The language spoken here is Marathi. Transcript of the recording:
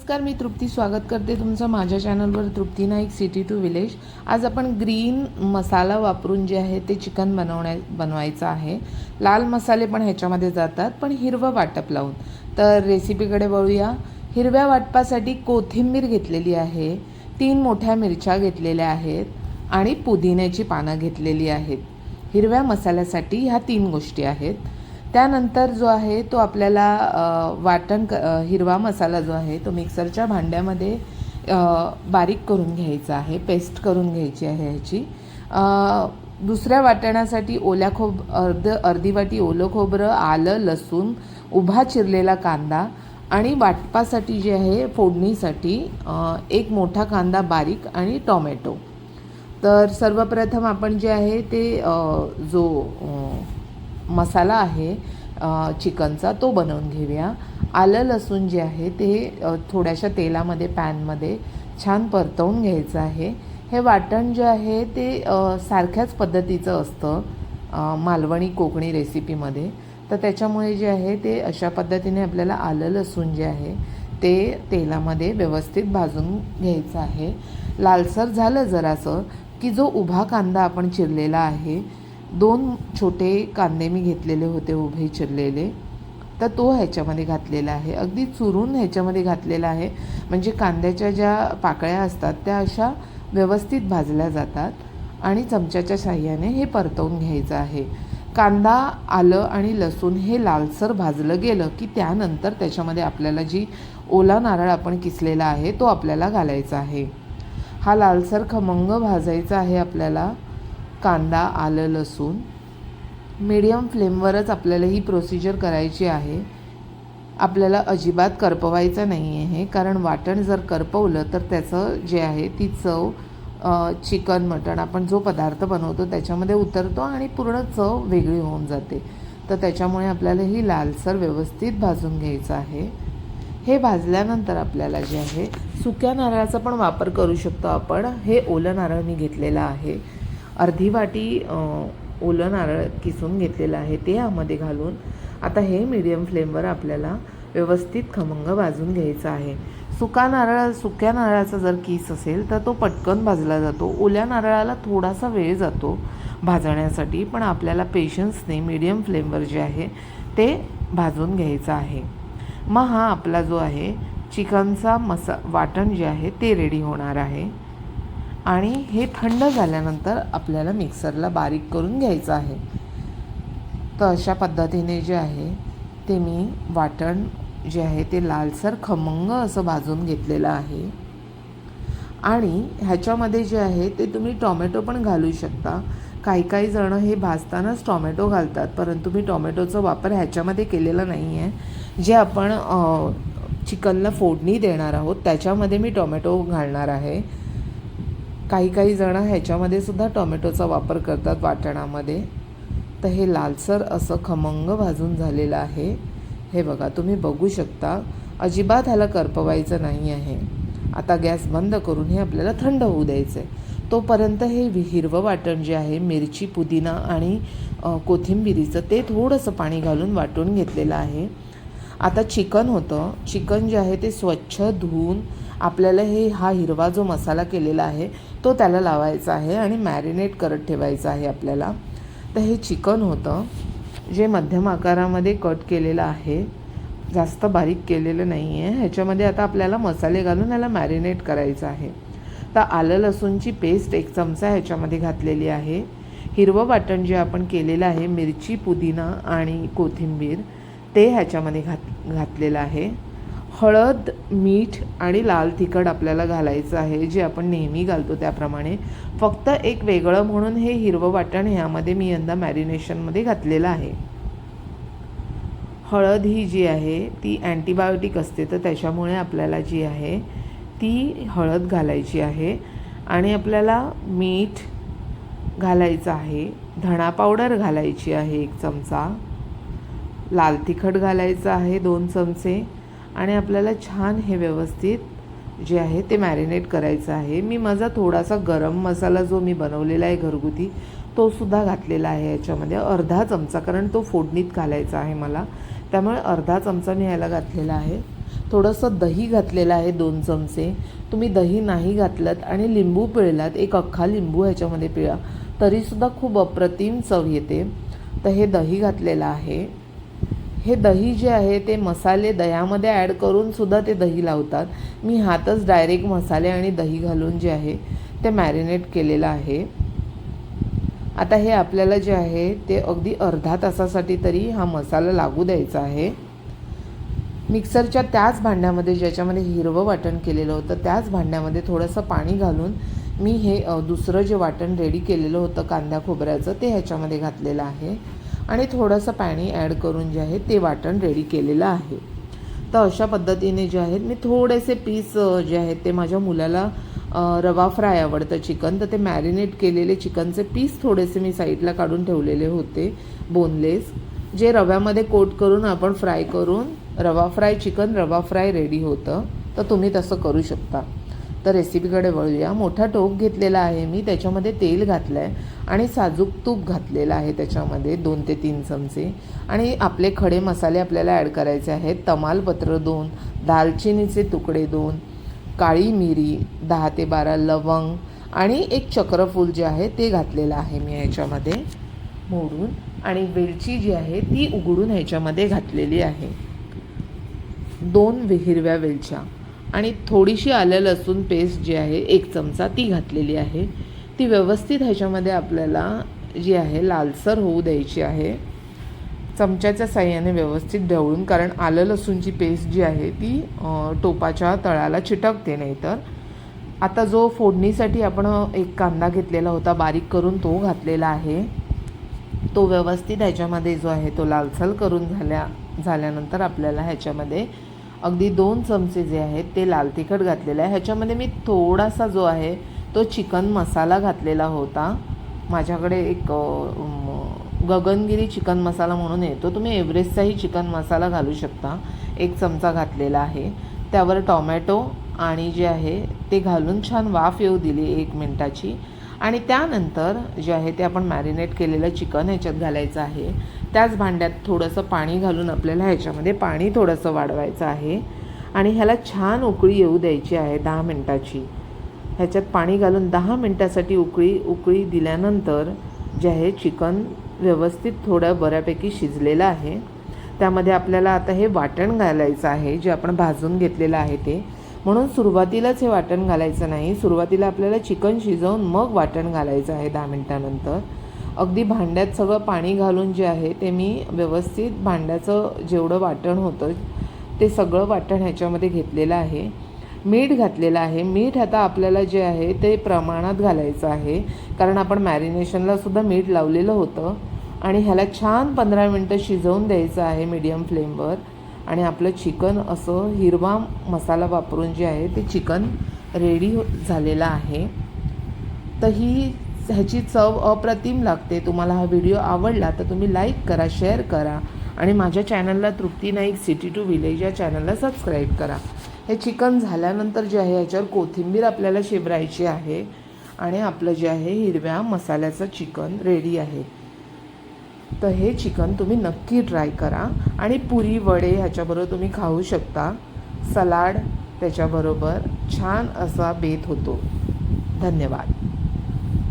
नमस्कार, मी तृप्ती स्वागत करते तुमचं माझ्या चॅनलवर तृप्ती नाईक सिटी टू विलेज। आज आपण ग्रीन मसाला वापरून जे आहे ते चिकन बनवायचं आहे। लाल मसाले पण ह्याच्यामध्ये जातात, पण हिरवं वाटप लावून। तर रेसिपीकडे वळूया। हिरव्या वाटपासाठी कोथिंबीर घेतलेली आहे, 3 मोठ्या मिरच्या घेतलेल्या आहेत आणि पुदिन्याची पानं घेतलेली आहेत। हिरव्या मसाल्यासाठी ह्या 3 गोष्टी आहेत। त्यानंतर जो आहे तो आपल्याला हिरवा मसाला जो आहे तो मिक्सरच्या भांड्यामध्ये बारीक करून घ्यायचा आहे, पेस्ट करून घ्यायची आहे ह्याची। दुसऱ्या वाटणासाठी अर्धी वाटी ओलं खोबरं, आलं, लसूण, उभा चिरलेला कांदा आणि वाटपासाठी जे आहे फोडणीसाठी 1 मोठा कांदा बारीक आणि टोमॅटो। तर सर्वप्रथम आपण जे आहे ते जो मसाला आहे चिकनचा तो बनवून घेऊया। आलं लसूण जे आहे ते थोड्याशा तेलामध्ये पॅनमध्ये छान परतवून घ्यायचं आहे। हे वाटण जे आहे ते सारख्याच पद्धतीचं असतं मालवणी कोकणी रेसिपीमध्ये, तर त्याच्यामुळे जे आहे ते अशा पद्धतीने आपल्याला आलं लसूण जे आहे ते तेलामध्ये व्यवस्थित भाजून घ्यायचं आहे। लालसर झालं जरासं की जो उभा कांदा आपण चिरलेला आहे, 2 छोटे कांदे मी घेतलेले होते उभे चिरलेले, तर तो ह्याच्यामध्ये घातलेला आहे। अगदी चुरून ह्याच्यामध्ये घातलेला आहे, म्हणजे कांद्याच्या ज्या पाकळ्या असतात त्या अशा व्यवस्थित भाजल्या जातात आणि चमच्याच्या साहाय्याने हे परतवून घ्यायचं आहे। कांदा, आलं आणि लसूण हे लालसर भाजलं गेलं की त्यानंतर त्याच्यामध्ये आपल्याला जी ओला नारळ आपण किसलेला आहे तो आपल्याला घालायचा आहे। हा लालसर खमंग भाजायचा आहे आपल्याला कांदा, आलं, लसूण। मीडियम फ्लेमवरच आपल्याला ही प्रोसिजर करायची आहे। आपल्याला अजिबात करपवायचं नाही आहे, कारण वाटण जर करपवलं तर त्याचं जे आहे ती चव चिकन मटण आपण जो पदार्थ बनवतो त्याच्यामध्ये उतरतो आणि पूर्ण चव वेगळी होऊन जाते। तर त्याच्यामुळे आपल्याला ही लालसर व्यवस्थित भाजून घ्यायचं आहे। हे भाजल्यानंतर आपल्याला जे आहे सुक्या नारळाचा पण वापर करू शकतो आपण। हे ओलं नारळ मी घेतलेलं आहे, अर्धी वाटी ओलं नारळ किसून घेतलेलं आहे ते यामध्ये घालून आता हे मीडियम फ्लेमवर आपल्याला व्यवस्थित खमंग भाजून घ्यायचं आहे। सुक्या नारळाचा जर किस असेल तर तो पटकन भाजला जातो, ओल्या नारळाला थोडासा वेळ जातो भाजण्यासाठी, पण आपल्याला पेशन्सने मीडियम फ्लेमवर जे आहे ते भाजून घ्यायचं आहे। मग हा आपला जो आहे चिकनचा वाटण जे आहे ते रेडी होणार आहे आणि हे थंड झाल्यानंतर आपल्याला मिक्सरला बारीक करून घ्यायचं आहे। तर अशा पद्धतीने जे आहे ते मी वाटण जे आहे ते लालसर खमंग असं भाजून घेतलेलं आहे आणि ह्याच्यामध्ये जे आहे ते तुम्ही टोमॅटो पण घालू शकता। काही जणं हे भाजतानाच टोमॅटो घालतात, परंतु मी टोमॅटोचा वापर ह्याच्यामध्ये केलेला नाही आहे। जे आपण चिकनला फोडणी देणार आहोत त्याच्यामध्ये मी टोमॅटो घालणार आहे। काही जणं ह्याच्यामध्ये सुद्धा टोमॅटोचा वापर करतात वाटणामध्ये। तर हे लालसर असं खमंग भाजून झालेलं आहे। हे बघा, तुम्ही बघू शकता, अजिबात ह्याला करपवायचं नाही आहे। आता गॅस बंद करून हे आपल्याला थंड होऊ द्यायचं आहे। तोपर्यंत हे हिरवं वाटण जे आहे मिरची, पुदिना आणि कोथिंबिरीचं ते थोडंसं पाणी घालून वाटून घेतलेलं आहे। आता चिकन जे आहे ते स्वच्छ धुवून आपल्याला हा हिरवा जो मसाला केलेला आहे तो त्याला लावायचा आहे आणि मॅरिनेट करत ठेवायचं आहे आपल्याला। तर हे चिकन होतं जे मध्यम आकारामध्ये कट केलेलं आहे, जास्त बारीक केलेलं नाही आहे। ह्याच्यामध्ये आता आपल्याला मसाले घालून ह्याला मॅरिनेट करायचं आहे। तर आलं लसूणची पेस्ट 1 चमचा ह्याच्यामध्ये घातलेली आहे। हिरवं वाटण जे आपण केलेलं आहे मिरची, पुदिना आणि कोथिंबीर ते ह्याच्यामध्ये घातलेलं आहे। हळद, मीठ आणि लाल तिखट आपल्याला घालायचं आहे, जे आपण नेहमी घालतो त्याप्रमाणे। फक्त एक वेगळं म्हणून हे हिरवं वाटण ह्यामध्ये मी यंदा मॅरिनेशनमध्ये घातलेलं आहे। हळद ही जी आहे ती अँटीबायोटिक असते, तर त्याच्यामुळे आपल्याला जी आहे ती हळद घालायची आहे आणि आपल्याला मीठ घालायचं आहे, धणा पावडर घालायची आहे 1 चमचा, लाल तिखट घालायचं आहे 2 चमचे आणि आपल्याला छान हे व्यवस्थित जे आहे ते मॅरिनेट करायचं आहे। मी माझा थोडासा गरम मसाला जो मी बनवलेला आहे घरगुती तो सुद्धा घातलेला आहे याच्यामध्ये, अर्धा चमचा, कारण तो फोडणीत घालायचा आहे मला, त्यामुळे अर्धा चमचा मी ह्याला घातलेला आहे। थोडंसं दही घातलेलं आहे 2 चमचे. तुम्ही दही नाही घातलंत आणि लिंबू पिळलात, एक अख्खा लिंबू ह्याच्यामध्ये पिळा, तरीसुद्धा खूप अप्रतिम चव येते. तर हे दही घातलेलं आहे. हे दही जे आहे ते मसाले दह्यामध्ये ॲड करून सुद्धा ते दही लावतात. मी ह्यातच डायरेक्ट मसाले आणि दही घालून जे आहे ते मॅरिनेट केलेलं आहे. आता हे आपल्याला जे आहे ते अगदी अर्धा तासासाठी तरी हा मसाला लागू द्यायचा आहे. मिक्सरच्या त्याच भांड्यामध्ये ज्याच्यामध्ये हिरवं वाटण केलेलं होतं त्याच भांड्यामध्ये थोडंसं पाणी घालून मी हे दुसरं जे वाटण रेडी केलेलं होतं कांदा खोबऱ्याचं ते ह्याच्यामध्ये घातलेलं आहे आणि थोडंसं पाणी ॲड करून जे आहे ते वाटण रेडी केलेलं आहे. तर अशा पद्धतीने जे आहेत मी थोडेसे पीस जे आहेत ते माझ्या मुलाला रवा फ्राय आवडतं चिकन, तर ते मॅरिनेट केलेले चिकनचे पीस थोडेसे मी साईडला काढून ठेवलेले होते बोनलेस, जे रव्यामध्ये कोट करून आपण फ्राय करून रवा फ्राय चिकन रवा फ्राय रेडी होतं. तर तुम्ही तसं करू शकता. तर रेसिपीकडे वळूया. मोठा टोप घेतलेला आहे मी, त्याच्यामध्ये तेल घातलं आहे आणि साजूक तूप घातलेलं आहे त्याच्यामध्ये 2 ते 3 चमचे. आणि आपले खडे मसाले आपल्याला ॲड करायचे आहेत. तमालपत्र 2, दालचिनीचे तुकडे 2, काळी मिरी 10 ते 12 लवंग आणि एक चक्रफूल जे आहे ते घातलेलं आहे मी ह्याच्यामध्ये मोडून, आणि वेलची जी आहे ती उघडून ह्याच्यामध्ये घातलेली आहे. 2 हिरव्या वेलच्या आणि थोडीशी आलं लसूण पेस्ट जी आहे 1 चमचा ती घातलेली आहे. ती व्यवस्थित ह्याच्यामध्ये आपल्याला जी आहे लालसर होऊ द्यायची आहे. चमच्याच्या साह्याने व्यवस्थित ढवळून, कारण आलं लसूणची पेस्ट जी आहे ती टोपाच्या तळाला चिटकते नाही तर. आता जो फोडणीसाठी आपण एक कांदा घेतलेला होता बारीक करून तो घातलेला आहे. तो व्यवस्थित ह्याच्यामध्ये जो आहे तो लालसर करून झाल्यानंतर आपल्याला ह्याच्यामध्ये अगदी 2 चमचे जे आहेत ते लाल तिखट घातलेलं आहे. ह्याच्यामध्ये मी थोडासा जो आहे तो चिकन मसाला घातलेला होता. माझ्याकडे एक गगनगिरी चिकन मसाला म्हणून येतो, तुम्ही एव्हरेस्टचाही चिकन मसाला घालू शकता. 1 चमचा घातलेला आहे. त्यावर टॉमॅटो आणि जे आहे ते घालून छान वाफ येऊ दिली 1 मिनिटाची. आणि त्यानंतर जे आहे ते आपण मॅरिनेट केलेलं चिकन ह्याच्यात घालायचं आहे. त्याच भांड्यात थोडंसं पाणी घालून आपल्याला ह्याच्यामध्ये पाणी थोडंसं वाढवायचं आहे आणि ह्याला छान उकळी येऊ द्यायची आहे 10 मिनिटाची. ह्याच्यात पाणी घालून 10 मिनिटासाठी उकळी दिल्यानंतर जे आहे चिकन व्यवस्थित थोडं बऱ्यापैकी शिजलेलं आहे. त्यामध्ये आपल्याला आता हे वाटण घालायचं आहे जे आपण भाजून घेतलेलं आहे ते. म्हणून सुरुवातीलाच हे वाटण घालायचं नाही, सुरुवातीला आपल्याला चिकन शिजवून मग वाटण घालायचं आहे 10 मिनिटानंतर. अगदी भांड्यात सगळं पाणी घालून जे आहे ते मी व्यवस्थित भांड्याचं जेवढं वाटण होतं ते सगळं वाटण ह्याच्यामध्ये घेतलेलं आहे. मीठ घातलेलं आहे. मीठ आता आपल्याला जे आहे ते प्रमाणात घालायचं आहे, कारण आपण मॅरिनेशनला सुद्धा मीठ लावलेलं होतं. आणि ह्याला छान 15 मिनटं शिजवून द्यायचं आहे मीडियम फ्लेमवर. आणि आपलं चिकन असं हिरवा मसाला वापरून जे आहे ते चिकन रेडी झालेलं आहे. तर ह्याची चव अप्रतिम लागते. तुम्हाला हा व्हिडिओ आवडला तर तुम्ही लाईक करा, शेअर करा आणि माझ्या चॅनलला तृप्ती नाईक सिटी टू विलेज या चॅनलला सबस्क्राईब करा. हे चिकन झाल्यानंतर जे आहे ह्याच्यावर कोथिंबीर आपल्याला शिवरायची आहे आणि आपलं जे आहे हिरव्या मसाल्याचं चिकन रेडी आहे. तर हे चिकन तुम्ही नक्की ट्राय करा आणि पुरी वडे ह्याच्याबरोबर तुम्ही खाऊ शकता. सलाड त्याच्याबरोबर छान असा बेत होतो. धन्यवाद.